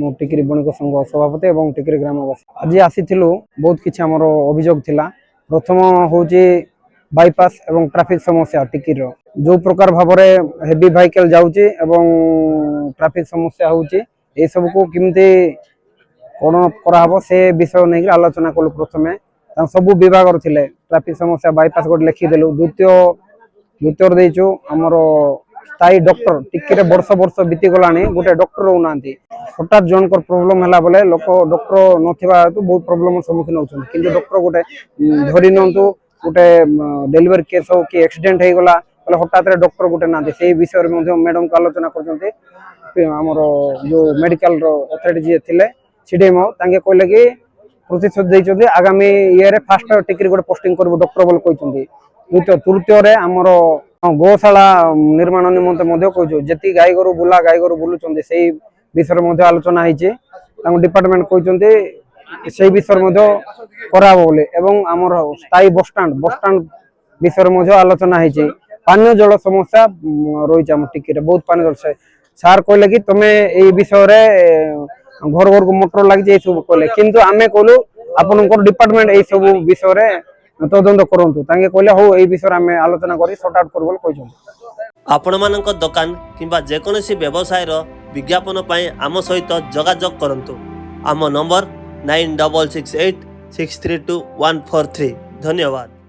मु टिकरी बणिक संघ सभापति और टिकरी ग्रामवासी आज आसीलु बहुत किसी आमर अभियोग थिला। प्रथम हूँ बाईपास एवं ट्रैफिक समस्या टिकिर जो प्रकार भाव में हेवी व्हीकल जाऊँगी ट्रैफिक समस्या होची ए सब को किमती कौन कराब से विषय नहीं आलोचना कलु। प्रथम सब विभाग थे ट्रैफिक समस्या बाईपास गोटे लिखिदेलु। द्वितीय देचु आमर स्थायी डॉक्टर टिके वर्ष वर्ष बीती गला गोटे डॉक्टर रोना हठात जनक प्रोब्लेम है बोले लोक डॉक्टर नथिबा हेतु बहुत प्रोब्लेम सम्मुखीन होती कि डॉक्टर गोटे धरी नियंतु गोटे डेलीवरी केस हो कि एक्सीडेंट हो गला हठात डॉक्टर गोटे ना से विषय में मैडम को आलोचना करमर जो मेडिकल अथॉरिटी जी थे सीडीएम कहले कि प्रतिशोध देते आगामी ये फास्ट टिकरी गोटे पोस्टिंग कर डॉक्टर बोल कहते। द्वितीय तृतीय आमर गौशाला निर्माण निमंते जी गाई गोरु बुला गाई गोरु बुलूं से विषय में आलोचना होती डिपार्टमेंट कहते से विषय करा बोले एवं आमर स्थायी बसस्टाण्ड विषय में आलोचना होती। पानीय जल समस्या रही आम टिकी बहुत पानी जल सार कहले कि तुम्हें ये विषय घर घर को मोटर लगी सब कहले किंतु आमे कहलु आपन डिपार्टमेंट ये सब विषय तदंत करूँ कहले हौ ये विषय आम आलोचना कर सर्ट आउट कर आपण मानक दुकान किंबा जेकोसी व्यवसाय विज्ञापन पाई आम सहित जोगाजोग करंतु। आम नंबर 9668 632 143। धन्यवाद।